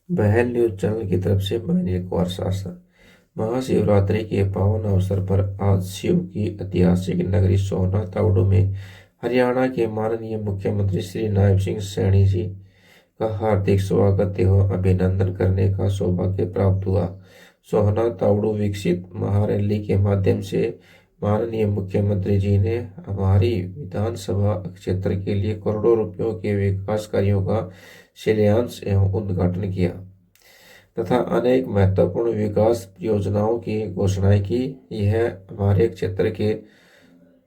बहल news channel की तरफ से मैं एक बार शासन महाशिवरात्रि के पावन अवसर पर आज शिव की ऐतिहासिक नगरी सोमनाथ तावड़ू में हरियाणा के माननीय मुख्यमंत्री श्री नायब सिंह सैनी जी का हार्दिक स्वागत एवं अभिनंदन करने का सौभाग्य प्राप्त हुआ। सोमनाथ तावड़ू विकसित महारैली के माध्यम से माननीय मुख्यमंत्री जी ने हमारी विधानसभा क्षेत्र के लिए करोड़ों रुपयों के विकास कार्यों का शिलान्यास एवं उद्घाटन किया तथा अनेक महत्वपूर्ण विकास योजनाओं की घोषणाएं की। यह हमारे क्षेत्र के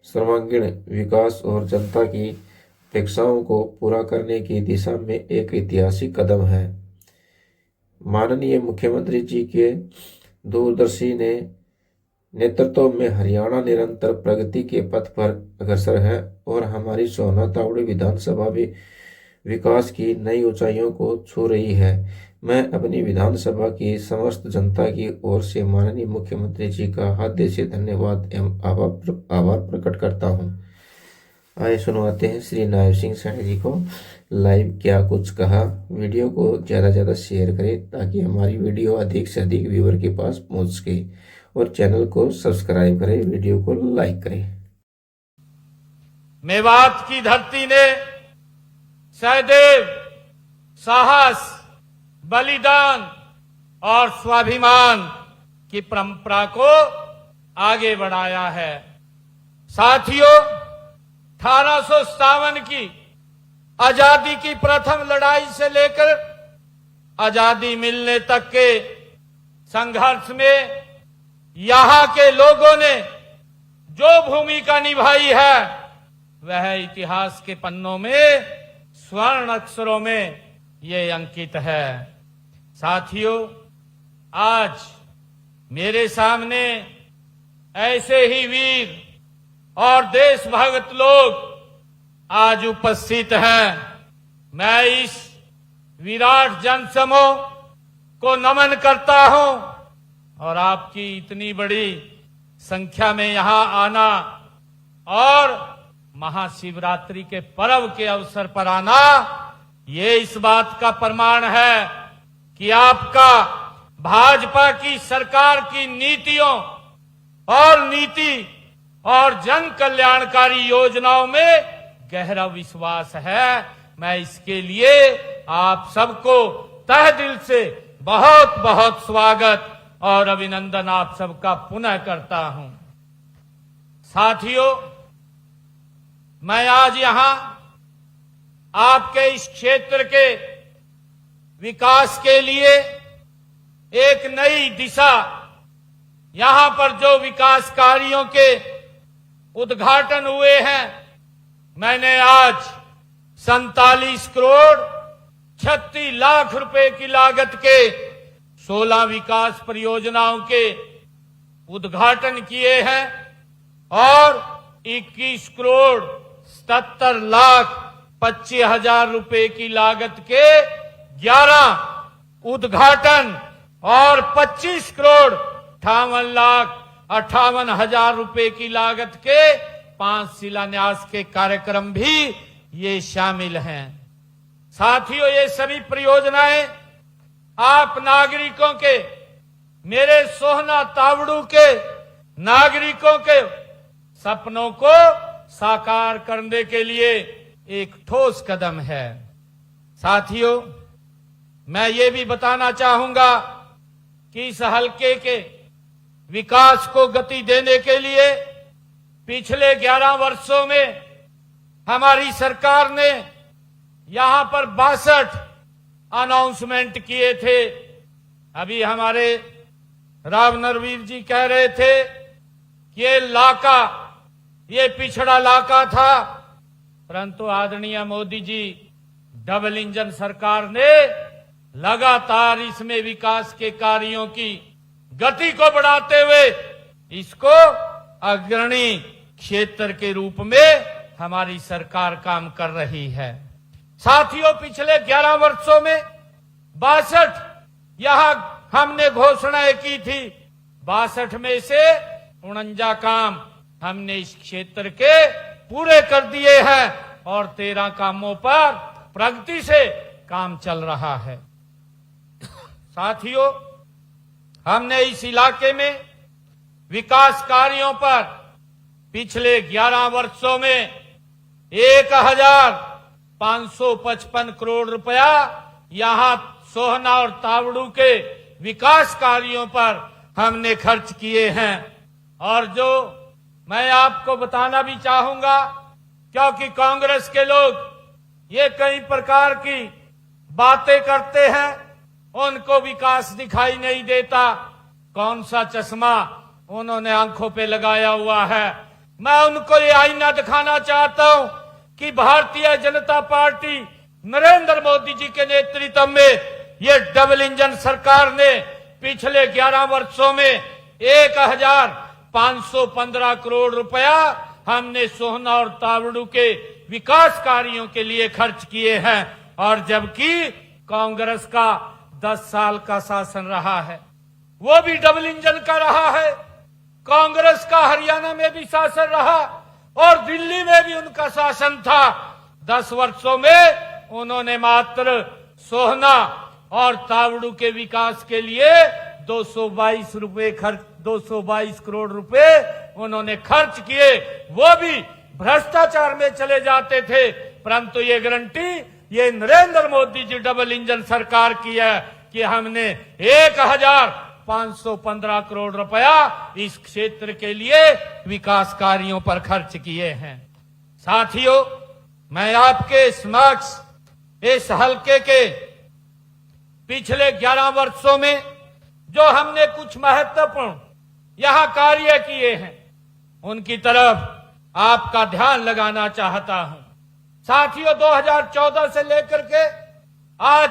सर्वांगीण विकास और जनता की अपेक्षाओं को पूरा करने की दिशा में एक ऐतिहासिक कदम है। माननीय मुख्यमंत्री जी के दूरदर्शी ने नेतृत्व में हरियाणा निरंतर प्रगति के पथ पर अग्रसर है और हमारी सोमनाथ तावड़ी विधानसभा भी विकास की नई ऊंचाइयों को छू रही है। मैं अपनी विधानसभा की समस्त जनता की ओर से माननीय मुख्यमंत्री जी का हृदय से धन्यवाद एवं आभार प्रकट करता हूं। आइए सुनवाते हैं श्री नायब सिंह सैनी जी को लाइव क्या कुछ कहा। वीडियो को ज़्यादा से ज़्यादा शेयर करें ताकि हमारी वीडियो अधिक से अधिक व्यूअर के पास पहुंच सके और चैनल को सब्सक्राइब करें, वीडियो को लाइक करें। मेवात की धरती ने सहदेव, साहस, बलिदान और स्वाभिमान की परंपरा को आगे बढ़ाया है। साथियों, 1857 की आजादी की प्रथम लड़ाई से लेकर आजादी मिलने तक के संघर्ष में यहां के लोगों ने जो भूमिका निभाई है वह इतिहास के पन्नों में स्वर्ण अक्षरों में ये अंकित है। साथियों, आज मेरे सामने ऐसे ही वीर और देशभक्त लोग आज उपस्थित हैं। मैं इस विराट जनसमूह को नमन करता हूं और आपकी इतनी बड़ी संख्या में यहां आना और महाशिवरात्रि के पर्व के अवसर पर आना, ये इस बात का प्रमाण है कि आपका भाजपा की सरकार की नीतियों और जन कल्याणकारी योजनाओं में गहरा विश्वास है। मैं इसके लिए आप सबको तहे दिल से बहुत बहुत स्वागत और अभिनंदन आप सबका पुनः करता हूं। साथियों, मैं आज यहां आपके इस क्षेत्र के विकास के लिए एक नई दिशा, यहां पर जो विकास कार्यों के उद्घाटन हुए हैं, मैंने आज 47 करोड़ 36 लाख रुपए की लागत के 16 विकास परियोजनाओं के उद्घाटन किए हैं और 21 करोड़ 77 लाख 25 हजार रुपए की लागत के 11 उद्घाटन और 25 करोड़ 58 लाख 58 हजार रुपए की लागत के 5 शिलान्यास के कार्यक्रम भी ये शामिल हैं। साथियों, ये सभी परियोजनाएं आप नागरिकों के, मेरे सोमनाथ तावड़ू के नागरिकों के सपनों को साकार करने के लिए एक ठोस कदम है। साथियों, मैं ये भी बताना चाहूंगा कि इस हलके के विकास को गति देने के लिए पिछले 11 वर्षों में हमारी सरकार ने यहां पर 62 अनाउंसमेंट किए थे। अभी हमारे राव नरवीर जी कह रहे थे कि ये पिछड़ा इलाका था, परंतु आदरणीय मोदी जी डबल इंजन सरकार ने लगातार इसमें विकास के कार्यों की गति को बढ़ाते हुए इसको अग्रणी क्षेत्र के रूप में हमारी सरकार काम कर रही है। साथियों, पिछले 11 वर्षों में 62 यहां हमने घोषणाएं की थी। 62 में से 49 काम हमने इस क्षेत्र के पूरे कर दिए हैं और 13 कामों पर प्रगति से काम चल रहा है। साथियों, हमने इस इलाके में विकास कार्यों पर पिछले 11 वर्षों में 1555 करोड़ रुपया यहां सोहना और तावड़ू के विकास कार्यों पर हमने खर्च किए हैं। और जो मैं आपको बताना भी चाहूंगा, क्योंकि कांग्रेस के लोग ये कई प्रकार की बातें करते हैं, उनको विकास दिखाई नहीं देता। कौन सा चश्मा उन्होंने आंखों पे लगाया हुआ है। मैं उनको ये आईना दिखाना चाहता हूं कि भारतीय जनता पार्टी नरेंद्र मोदी जी के नेतृत्व में ये डबल इंजन सरकार ने पिछले 11 वर्षों में 1515 करोड़ रुपया हमने सोहना और तावड़ू के विकास कार्यों के लिए खर्च किए हैं। और जबकि कांग्रेस का 10 साल का शासन रहा है, वो भी डबल इंजन का रहा है। कांग्रेस का हरियाणा में भी शासन रहा और दिल्ली में भी उनका शासन था। 10 वर्षों में उन्होंने मात्र सोहना और तावड़ू के विकास के लिए 222 करोड़ रुपए उन्होंने खर्च किए। वो भी भ्रष्टाचार में चले जाते थे। परंतु ये गारंटी ये नरेंद्र मोदी जी डबल इंजन सरकार की है कि हमने 1515 करोड़ रुपया इस क्षेत्र के लिए विकास कार्यों पर खर्च किए हैं। साथियों, मैं आपके समक्ष इस हलके के पिछले 11 वर्षों में जो हमने कुछ महत्वपूर्ण यहां कार्य किए हैं, उनकी तरफ आपका ध्यान लगाना चाहता हूं। साथियों, 2014 से लेकर के आज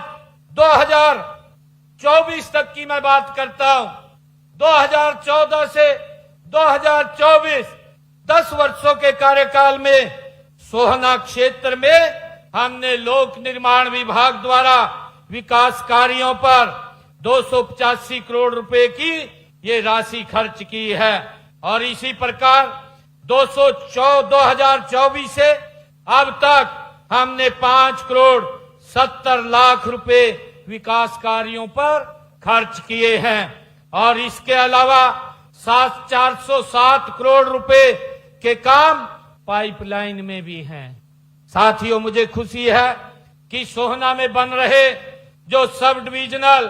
2024 तक की मैं बात करता हूं। 2014 से 2024 10 वर्षों के कार्यकाल में सोहना क्षेत्र में हमने लोक निर्माण विभाग द्वारा विकास कार्यों पर 285 करोड़ रुपए की ये राशि खर्च की है। और इसी प्रकार 2024 से अब तक हमने 5 करोड़ 70 लाख रुपए विकास कार्यों पर खर्च किए हैं। और इसके अलावा 407 करोड़ रुपए के काम पाइपलाइन में भी हैं। साथियों, मुझे खुशी है कि सोहना में बन रहे जो सब डिविजनल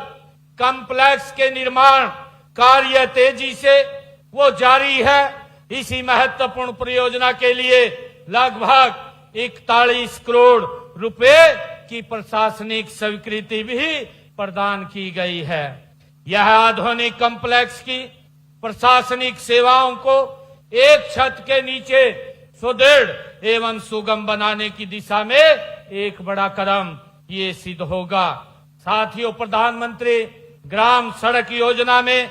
कॉम्प्लेक्स के निर्माण कार्य तेजी से वो जारी है। इसी महत्वपूर्ण परियोजना के लिए लगभग 41 करोड़ रुपए की प्रशासनिक स्वीकृति भी प्रदान की गई है। यह आधुनिक कॉम्प्लेक्स की प्रशासनिक सेवाओं को एक छत के नीचे सुदृढ़ एवं सुगम बनाने की दिशा में एक बड़ा कदम ये सिद्ध होगा। साथियों, प्रधानमंत्री ग्राम सड़क योजना में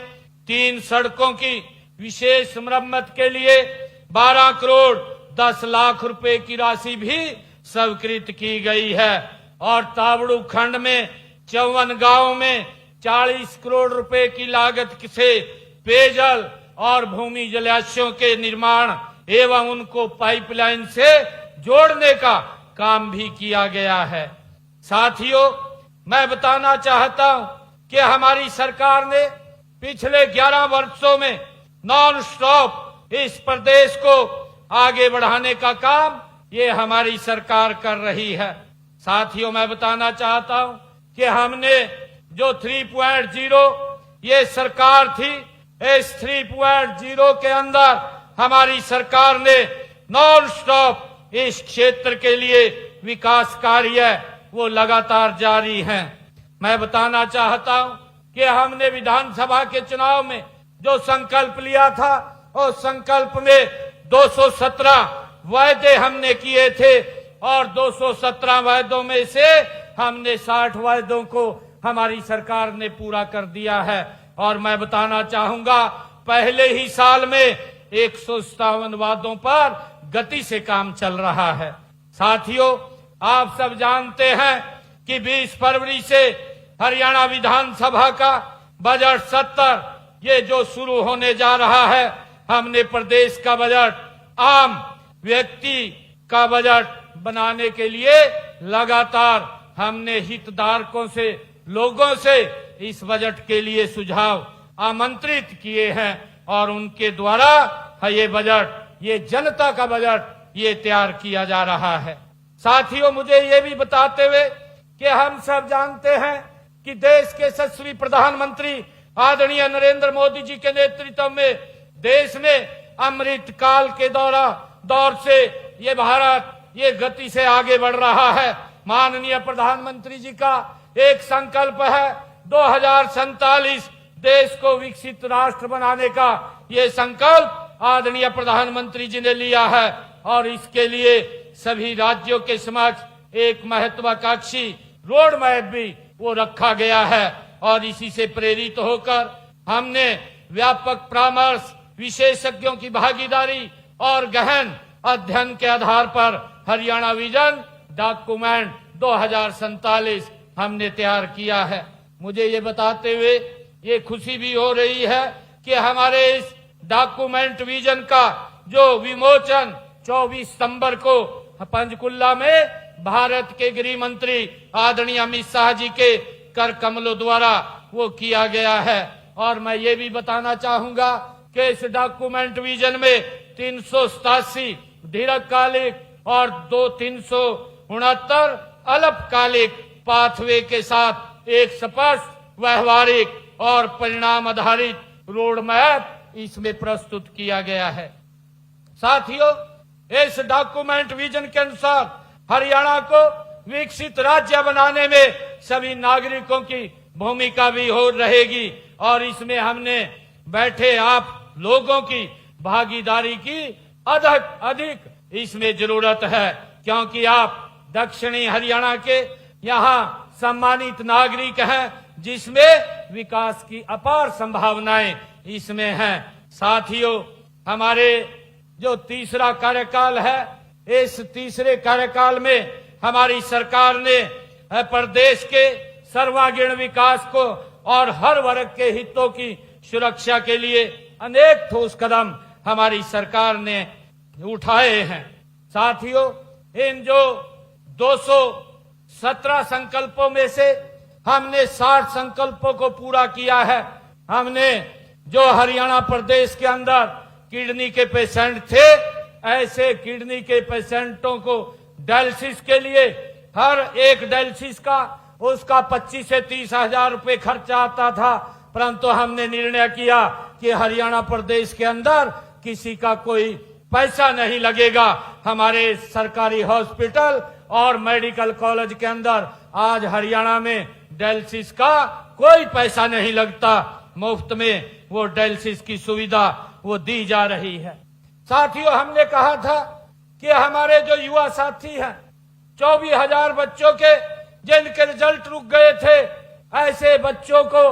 3 सड़कों की विशेष मरम्मत के लिए 12 करोड़ 10 लाख रुपए की राशि भी स्वीकृत की गई है। और तावड़ू खंड में 54 गांवों में 40 करोड़ रुपए की लागत से पेयजल और भूमि जलाशयों के निर्माण एवं उनको पाइपलाइन से जोड़ने का काम भी किया गया है। साथियों, मैं बताना चाहता हूं कि हमारी सरकार ने पिछले 11 वर्षों में नॉन स्टॉप इस प्रदेश को आगे बढ़ाने का काम ये हमारी सरकार कर रही है। साथियों, मैं बताना चाहता हूं कि हमने जो 3.0 ये सरकार थी, इस 3.0 के अंदर हमारी सरकार ने नॉन स्टॉप इस क्षेत्र के लिए विकास कार्य वो लगातार जारी हैं। मैं बताना चाहता हूं कि हमने विधानसभा के चुनाव में जो संकल्प लिया था, उस संकल्प में 217 वायदे हमने किए थे और 217 वायदों में से हमने 60 वायदों को हमारी सरकार ने पूरा कर दिया है। और मैं बताना चाहूंगा, पहले ही साल में 157 वादों पर गति से काम चल रहा है। साथियों, आप सब जानते हैं कि 20 फरवरी से हरियाणा विधानसभा का बजट सत्र ये जो शुरू होने जा रहा है, हमने प्रदेश का बजट आम व्यक्ति का बजट बनाने के लिए लगातार हमने हितधारकों से, लोगों से इस बजट के लिए सुझाव आमंत्रित किए हैं और उनके द्वारा ये बजट, ये जनता का बजट ये तैयार किया जा रहा है। साथियों, मुझे ये भी बताते हुए कि हम सब जानते हैं कि देश के यशस्वी प्रधानमंत्री आदरणीय नरेंद्र मोदी जी के नेतृत्व में देश में अमृत काल के दौर से ये भारत ये गति से आगे बढ़ रहा है। माननीय प्रधानमंत्री जी का एक संकल्प है 2047 देश को विकसित राष्ट्र बनाने का, ये संकल्प आदरणीय प्रधानमंत्री जी ने लिया है और इसके लिए सभी राज्यों के समक्ष एक महत्वाकांक्षी रोड मैप भी वो रखा गया है और इसी से प्रेरित होकर हमने व्यापक परामर्श, विशेषज्ञों की भागीदारी और गहन अध्ययन के आधार पर हरियाणा विजन डॉक्यूमेंट 2047 हमने तैयार किया है। मुझे ये बताते हुए ये खुशी भी हो रही है कि हमारे इस डॉक्यूमेंट विजन का जो विमोचन 24 सितंबर को पंचकुला में भारत के गृह मंत्री आदरणीय अमित शाह जी के कर कमलों द्वारा वो किया गया है। और मैं ये भी बताना चाहूंगा कि इस डॉक्यूमेंट विजन में 387 दीर्घकालिक और 369 अल्पकालिक पाथवे के साथ एक स्पष्ट, व्यवहारिक और परिणाम आधारित रोड मैप इसमें प्रस्तुत किया गया है। साथियों, इस डॉक्यूमेंट विजन के अनुसार हरियाणा को विकसित राज्य बनाने में सभी नागरिकों की भूमिका भी हो रहेगी और इसमें हमने बैठे आप लोगों की भागीदारी की अधिक इसमें जरूरत है, क्योंकि आप दक्षिणी हरियाणा के यहाँ सम्मानित नागरिक हैं जिसमें विकास की अपार संभावनाएं इसमें हैं। साथियों, हमारे जो तीसरा कार्यकाल है, इस तीसरे कार्यकाल में हमारी सरकार ने प्रदेश के सर्वांगीण विकास को और हर वर्ग के हितों की सुरक्षा के लिए अनेक ठोस कदम हमारी सरकार ने उठाए हैं। साथियों, इन जो 217 संकल्पों में से हमने 60 संकल्पों को पूरा किया है। हमने जो हरियाणा प्रदेश के अंदर किडनी के पेशेंट थे, ऐसे किडनी के पेशेंटों को डायलिसिस के लिए हर एक डायलिसिस का उसका 25 से 30 हजार रुपए खर्चा आता था, परंतु हमने निर्णय किया कि हरियाणा प्रदेश के अंदर किसी का कोई पैसा नहीं लगेगा। हमारे सरकारी हॉस्पिटल और मेडिकल कॉलेज के अंदर आज हरियाणा में डायलिसिस का कोई पैसा नहीं लगता, मुफ्त में वो डायलिसिस की सुविधा वो दी जा रही है। साथियों, हमने कहा था कि हमारे जो युवा साथी हैं, 24,000 बच्चों के जिनके रिजल्ट रुक गए थे, ऐसे बच्चों को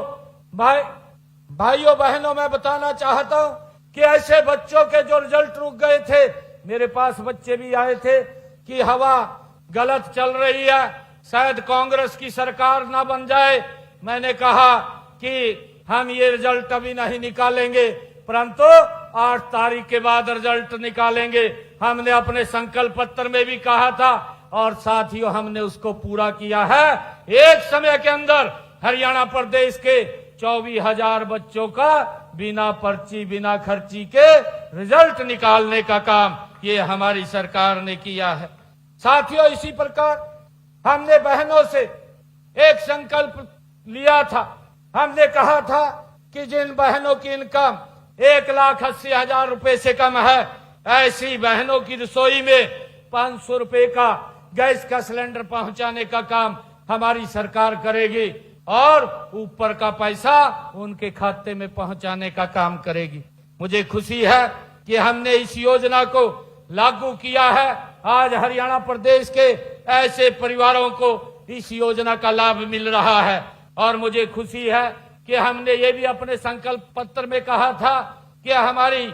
भाइयों बहनों मैं बताना चाहता हूं कि ऐसे बच्चों के जो रिजल्ट रुक गए थे, मेरे पास बच्चे भी आए थे कि हवा गलत चल रही है, शायद कांग्रेस की सरकार ना बन जाए। मैंने कहा कि हम ये रिजल्ट अभी नहीं निकालेंगे, परंतु 8 तारीख के बाद रिजल्ट निकालेंगे। हमने अपने संकल्प पत्र में भी कहा था और साथियों हमने उसको पूरा किया है। एक समय के अंदर हरियाणा प्रदेश के 24,000 बच्चों का बिना पर्ची बिना खर्ची के रिजल्ट निकालने का काम ये हमारी सरकार ने किया है। साथियों, इसी प्रकार हमने बहनों से एक संकल्प लिया था। हमने कहा था कि जिन बहनों की इनकम 1,80,000 रुपए से कम है, ऐसी बहनों की रसोई में 500 रुपए का गैस का सिलेंडर पहुंचाने का काम हमारी सरकार करेगी और ऊपर का पैसा उनके खाते में पहुंचाने का काम करेगी। मुझे खुशी है कि हमने इस योजना को लागू किया है। आज हरियाणा प्रदेश के ऐसे परिवारों को इस योजना का लाभ मिल रहा है और मुझे खुशी है कि हमने ये भी अपने संकल्प पत्र में कहा था कि हमारी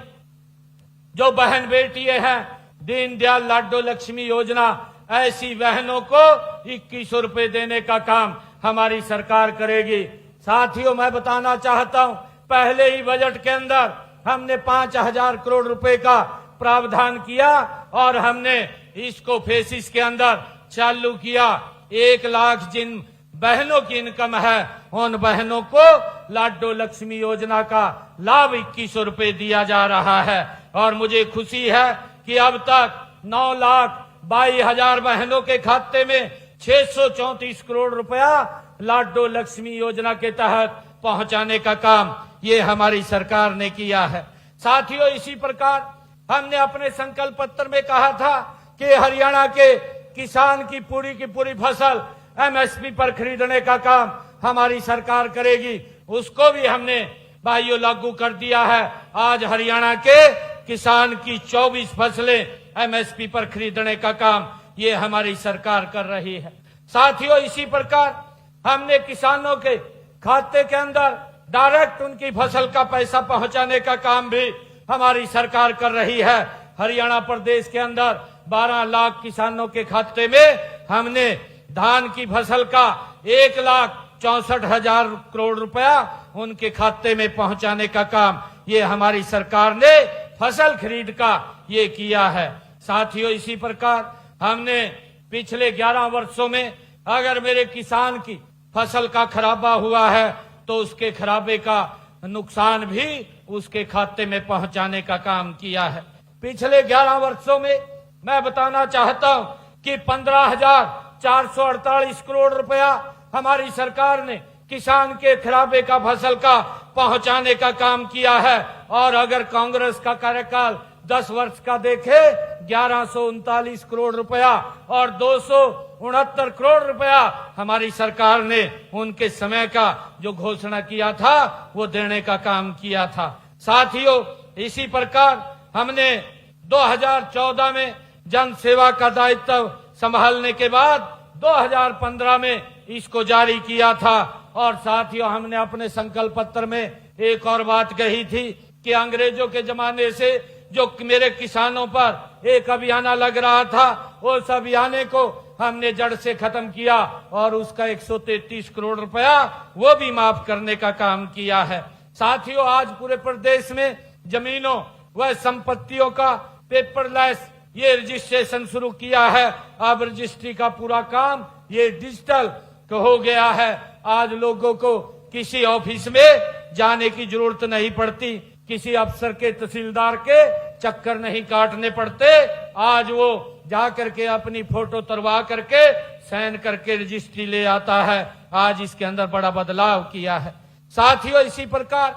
जो बहन बेटियां हैं, दीनदयाल लाडो लक्ष्मी योजना, ऐसी बहनों को 2100 रुपए देने का काम हमारी सरकार करेगी। साथियों, मैं बताना चाहता हूं, पहले ही बजट के अंदर हमने 5,000 करोड़ रुपए का प्रावधान किया और हमने इसको फेसिस के अंदर चालू किया। 1 लाख जिन बहनों की इनकम है, उन बहनों को लाडो लक्ष्मी योजना का लाभ 2100 रुपए दिया जा रहा है। और मुझे खुशी है कि अब तक 9,22,000 बहनों के खाते में 634 करोड़ रुपया लाडो लक्ष्मी योजना के तहत पहुंचाने का काम ये हमारी सरकार ने किया है। साथियों, इसी प्रकार हमने अपने संकल्प पत्र में कहा था कि हरियाणा के किसान की पूरी फसल एमएसपी पर खरीदने का काम हमारी सरकार करेगी। उसको भी हमने भाइयों लागू कर दिया है। आज हरियाणा के किसान की 24 फसलें एमएसपी पर खरीदने का काम ये हमारी सरकार कर रही है। साथियों, इसी प्रकार हमने किसानों के खाते के अंदर डायरेक्ट उनकी फसल का पैसा पहुंचाने का काम भी हमारी सरकार कर रही है। हरियाणा प्रदेश के अंदर 12 लाख किसानों के खाते में हमने धान की फसल का 1,64,000 करोड़ रुपया उनके खाते में पहुंचाने का काम ये हमारी सरकार ने फसल खरीद का ये किया है। साथियों, इसी प्रकार हमने पिछले 11 वर्षों में अगर मेरे किसान की फसल का खराबा हुआ है तो उसके खराबे का नुकसान भी उसके खाते में पहुंचाने का काम किया है। पिछले 11 वर्षों में मैं बताना चाहता हूं कि 15,448 करोड़ रुपया हमारी सरकार ने किसान के खराबे का फसल का पहुंचाने का काम किया है। और अगर कांग्रेस का कार्यकाल 10 वर्ष का देखे 1139 करोड़ रुपया और 269 करोड़ रुपया हमारी सरकार ने उनके समय का जो घोषणा किया था वो देने का काम किया था। साथियों, इसी प्रकार हमने 2014 में जन सेवा का दायित्व संभालने के बाद 2015 में इसको जारी किया था। और साथियों, हमने अपने संकल्प पत्र में एक और बात कही थी कि अंग्रेजों के जमाने से जो मेरे किसानों पर एक अभियान लग रहा था उस अभियान को हमने जड़ से खत्म किया और उसका 133 करोड़ रुपया वो भी माफ करने का काम किया है। साथियों, आज पूरे प्रदेश में जमीनों व संपत्तियों का पेपरलेस ये रजिस्ट्रेशन शुरू किया है। अब रजिस्ट्री का पूरा काम ये डिजिटल हो गया है। आज लोगों को किसी ऑफिस में जाने की जरूरत नहीं पड़ती, किसी अफसर के तहसीलदार के चक्कर नहीं काटने पड़ते। आज वो जा करके अपनी फोटो तरवा करके साइन करके रजिस्ट्री ले आता है। आज इसके अंदर बड़ा बदलाव किया है। साथियों, इसी प्रकार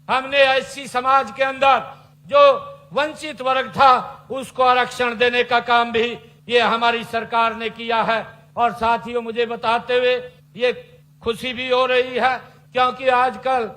हमने एससी समाज के अंदर जो वंचित वर्ग था उसको आरक्षण देने का काम भी ये हमारी सरकार ने किया है। और साथियों, मुझे बताते हुए ये खुशी भी हो रही है क्योंकि आजकल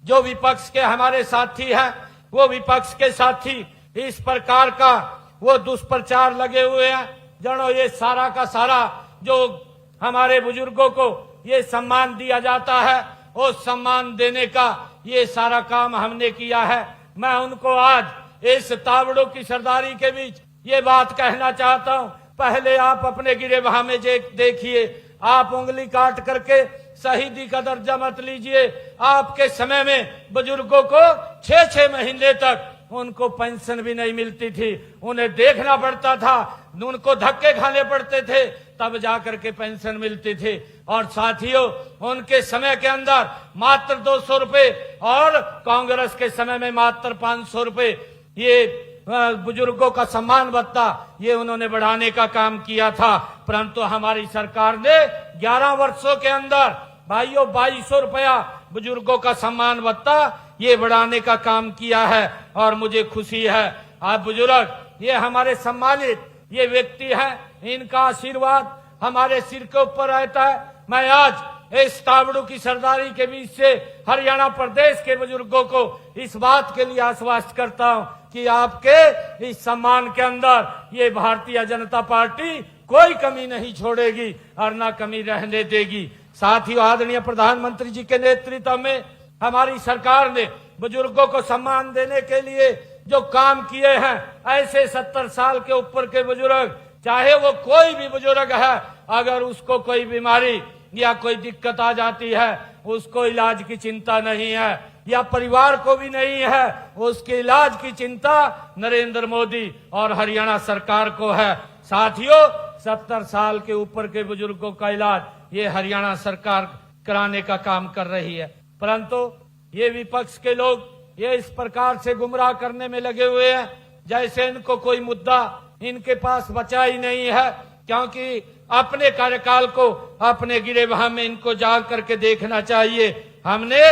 जो विपक्ष के हमारे साथी हैं वो विपक्ष के साथी इस प्रकार का वो दुष्प्रचार लगे हुए हैं जनो ये सारा का सारा जो हमारे बुजुर्गों को ये सम्मान दिया जाता है वो सम्मान देने का ये सारा काम हमने किया है। मैं उनको आज इस तावड़ों की सरदारी के बीच ये बात कहना चाहता हूं, पहले आप अपने गिरेबान में देखिए, आप उंगली काट करके शहीदी का दर्जा मत लीजिए। आपके समय में बुजुर्गों को 6-6 महीने तक उनको पेंशन भी नहीं मिलती थी, उन्हें देखना पड़ता था, उनको धक्के खाने पड़ते थे तब जाकर के पेंशन मिलती थी। और साथियों, उनके समय के अंदर मात्र 200 रुपए और कांग्रेस के समय में मात्र 500 रुपए ये बुजुर्गों का सम्मान भत्ता ये उन्होंने बढ़ाने का काम किया था। परंतु हमारी सरकार ने 11 वर्षों के अंदर भाइयों 2200 रुपया बुजुर्गों का सम्मान भत्ता ये बढ़ाने का काम किया है। और मुझे खुशी है आप बुजुर्ग ये हमारे सम्मानित ये व्यक्ति हैं, इनका आशीर्वाद हमारे सिर के ऊपर रहता है। मैं आज इस तावड़ू की सरदारी के बीच से हरियाणा प्रदेश के बुजुर्गों को इस बात के लिए आश्वस्त करता हूं कि आपके इस सम्मान के अंदर ये भारतीय जनता पार्टी कोई कमी नहीं छोड़ेगी और ना कमी रहने देगी। साथियों, आदरणीय प्रधानमंत्री जी के नेतृत्व में हमारी सरकार ने बुजुर्गों को सम्मान देने के लिए जो काम किए हैं, ऐसे 70 साल के ऊपर के बुजुर्ग, चाहे वो कोई भी बुजुर्ग है, अगर उसको कोई बीमारी या कोई दिक्कत आ जाती है उसको इलाज की चिंता नहीं है या परिवार को भी नहीं है, उसके इलाज की चिंता नरेंद्र मोदी और हरियाणा सरकार को है। साथियों, 70 साल के ऊपर के बुजुर्गों का इलाज ये हरियाणा सरकार कराने का काम कर रही है। परंतु ये विपक्ष के लोग ये इस प्रकार से गुमराह करने में लगे हुए हैं जैसे इनको कोई मुद्दा इनके पास बचा ही नहीं है, क्योंकि अपने कार्यकाल को अपने गिरेबान में इनको जाग करके देखना चाहिए। हमने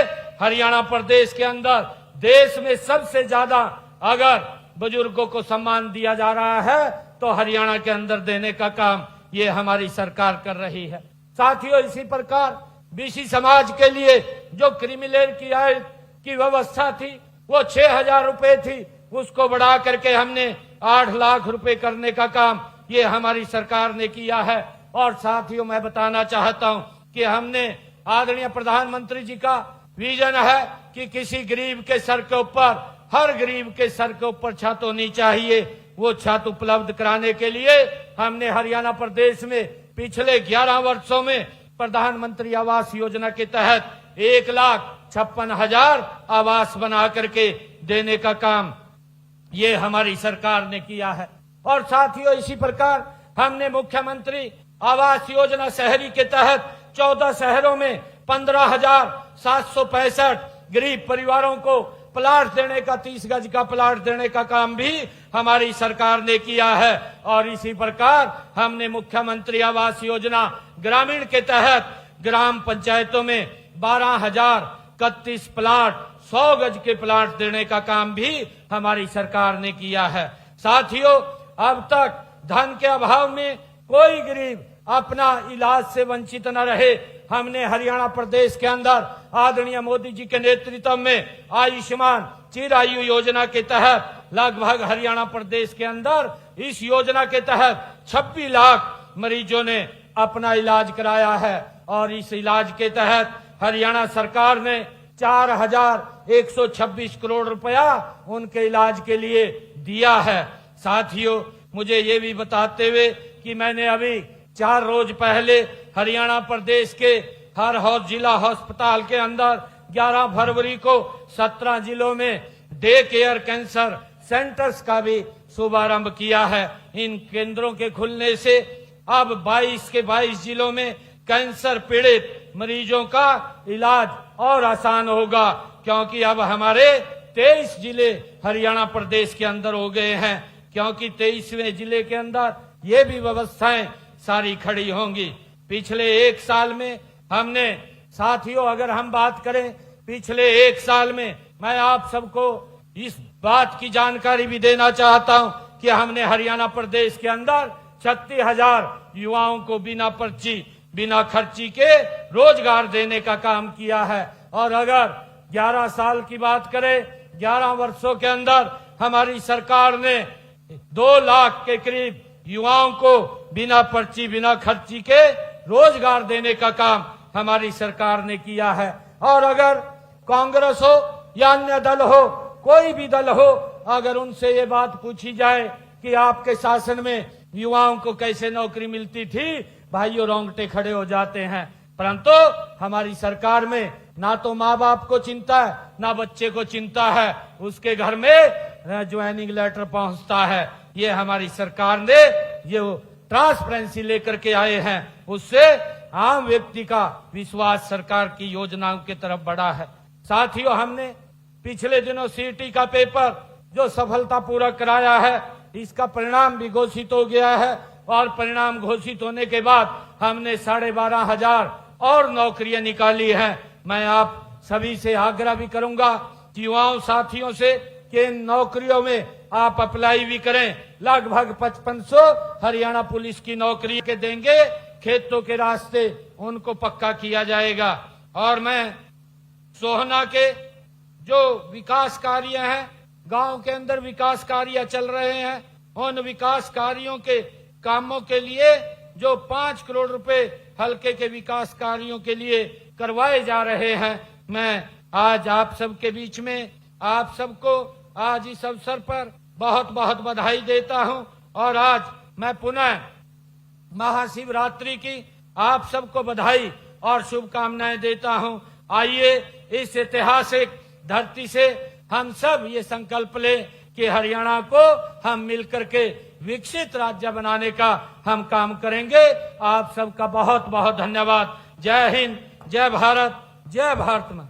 हरियाणा प्रदेश के अंदर देश में सबसे ज्यादा अगर बुजुर्गों को सम्मान दिया जा रहा है तो हरियाणा के अंदर देने का काम ये हमारी सरकार कर रही है। साथियों, इसी प्रकार बीसी समाज के लिए जो क्रिमिनल की व्यवस्था थी वो 6,000 रुपए थी, उसको बढ़ा करके हमने 8 लाख रुपए करने का काम ये हमारी सरकार ने किया है। और साथियों, मैं बताना चाहता हूं कि हमने आदरणीय प्रधानमंत्री जी का विजन है कि किसी गरीब के सर के ऊपर, हर गरीब के सर के ऊपर छत होनी चाहिए। वो छत उपलब्ध कराने के लिए हमने हरियाणा प्रदेश में पिछले 11 वर्षों में प्रधानमंत्री आवास योजना के तहत 1,56,000 आवास बना करके देने का काम ये हमारी सरकार ने किया है। और साथियों, इसी प्रकार हमने मुख्यमंत्री आवास योजना शहरी के तहत 14 शहरों में 15,765 गरीब परिवारों को प्लाट देने का, 30 गज का प्लाट देने का काम भी हमारी सरकार ने किया है। और इसी प्रकार हमने मुख्यमंत्री आवास योजना ग्रामीण के तहत ग्राम पंचायतों में 12,031 प्लाट, 100 गज के प्लाट देने का काम भी हमारी सरकार ने किया है। साथियों, अब तक धन के अभाव में कोई गरीब अपना इलाज से वंचित न रहे। हमने हरियाणा प्रदेश के अंदर आदरणीय मोदी जी के नेतृत्व में आयुष्मान चिरायु योजना के तहत लगभग हरियाणा प्रदेश के अंदर इस योजना के तहत 26 लाख मरीजों ने अपना इलाज कराया है। और इस इलाज के तहत हरियाणा सरकार ने 4,126 करोड़ रुपया उनके इलाज के लिए दिया है। साथियों, मुझे ये भी बताते हुए कि मैंने अभी 4 रोज पहले हरियाणा प्रदेश के हर जिला अस्पताल के अंदर 11 फरवरी को 17 जिलों में डे केयर कैंसर सेंटर्स का भी शुभारंभ किया है। इन केंद्रों के खुलने से अब 22 के 22 जिलों में कैंसर पीड़ित मरीजों का इलाज और आसान होगा, क्योंकि अब हमारे 23 जिले हरियाणा प्रदेश के अंदर हो गए हैं, क्योंकि 23वें जिले के अंदर ये भी व्यवस्थाएं सारी खड़ी होंगी। पिछले 1 साल में हमने, साथियों, अगर हम बात करें पिछले 1 साल में, मैं आप सबको इस बात की जानकारी भी देना चाहता हूं कि हमने हरियाणा प्रदेश के अंदर 36,000 युवाओं को बिना पर्ची, बिना खर्ची के रोजगार देने का काम किया है। और अगर 11 साल की बात करें, 11 वर्षों के अंदर हमारी सरकार ने 2 लाख के करीब युवाओं को बिना पर्ची, बिना खर्ची के रोजगार देने का काम हमारी सरकार ने किया है। और अगर कांग्रेस हो या अन्य दल हो, कोई भी दल हो, अगर उनसे ये बात पूछी जाए कि आपके शासन में युवाओं को कैसे नौकरी मिलती थी, भाइयों रोंगटे खड़े हो जाते हैं। परंतु हमारी सरकार में ना तो माँ बाप को चिंता है, ना बच्चे को चिंता है, उसके घर में ज्वाइनिंग लेटर पहुंचता है। ये हमारी सरकार ने ये ट्रांसपेरेंसी लेकर के आए हैं, उससे आम व्यक्ति का विश्वास सरकार की योजनाओं की तरफ बढ़ा है। साथियों, हमने पिछले दिनों सीटी का पेपर जो सफलतापूर्वक कराया है, इसका परिणाम भी घोषित हो गया है। और परिणाम घोषित होने के बाद हमने 12,500 और नौकरियां निकाली हैं। मैं आप सभी से आग्रह भी करूंगा, युवाओं साथियों से, कि इन नौकरियों में आप अप्लाई भी करें। लगभग 5500 हरियाणा पुलिस की नौकरी के देंगे, खेतों के रास्ते उनको पक्का किया जाएगा। और मैं सोहना के जो विकास कार्य हैं, गांव के अंदर विकास कार्य चल रहे हैं, उन विकास कार्यों के कामों के लिए जो 5 करोड़ रुपए हल्के के विकास कार्यों के लिए करवाए जा रहे हैं, मैं आज आप सबके बीच में आप सबको आज इस अवसर पर बहुत बहुत बधाई देता हूं। और आज मैं पुनः महाशिवरात्रि की आप सबको बधाई और शुभकामनाएं देता हूं। आइए इस ऐतिहासिक धरती से हम सब ये संकल्प लें कि हरियाणा को हम मिलकर के विकसित राज्य बनाने का हम काम करेंगे। आप सबका बहुत बहुत धन्यवाद। जय हिंद, जय भारत, जय भारत मां।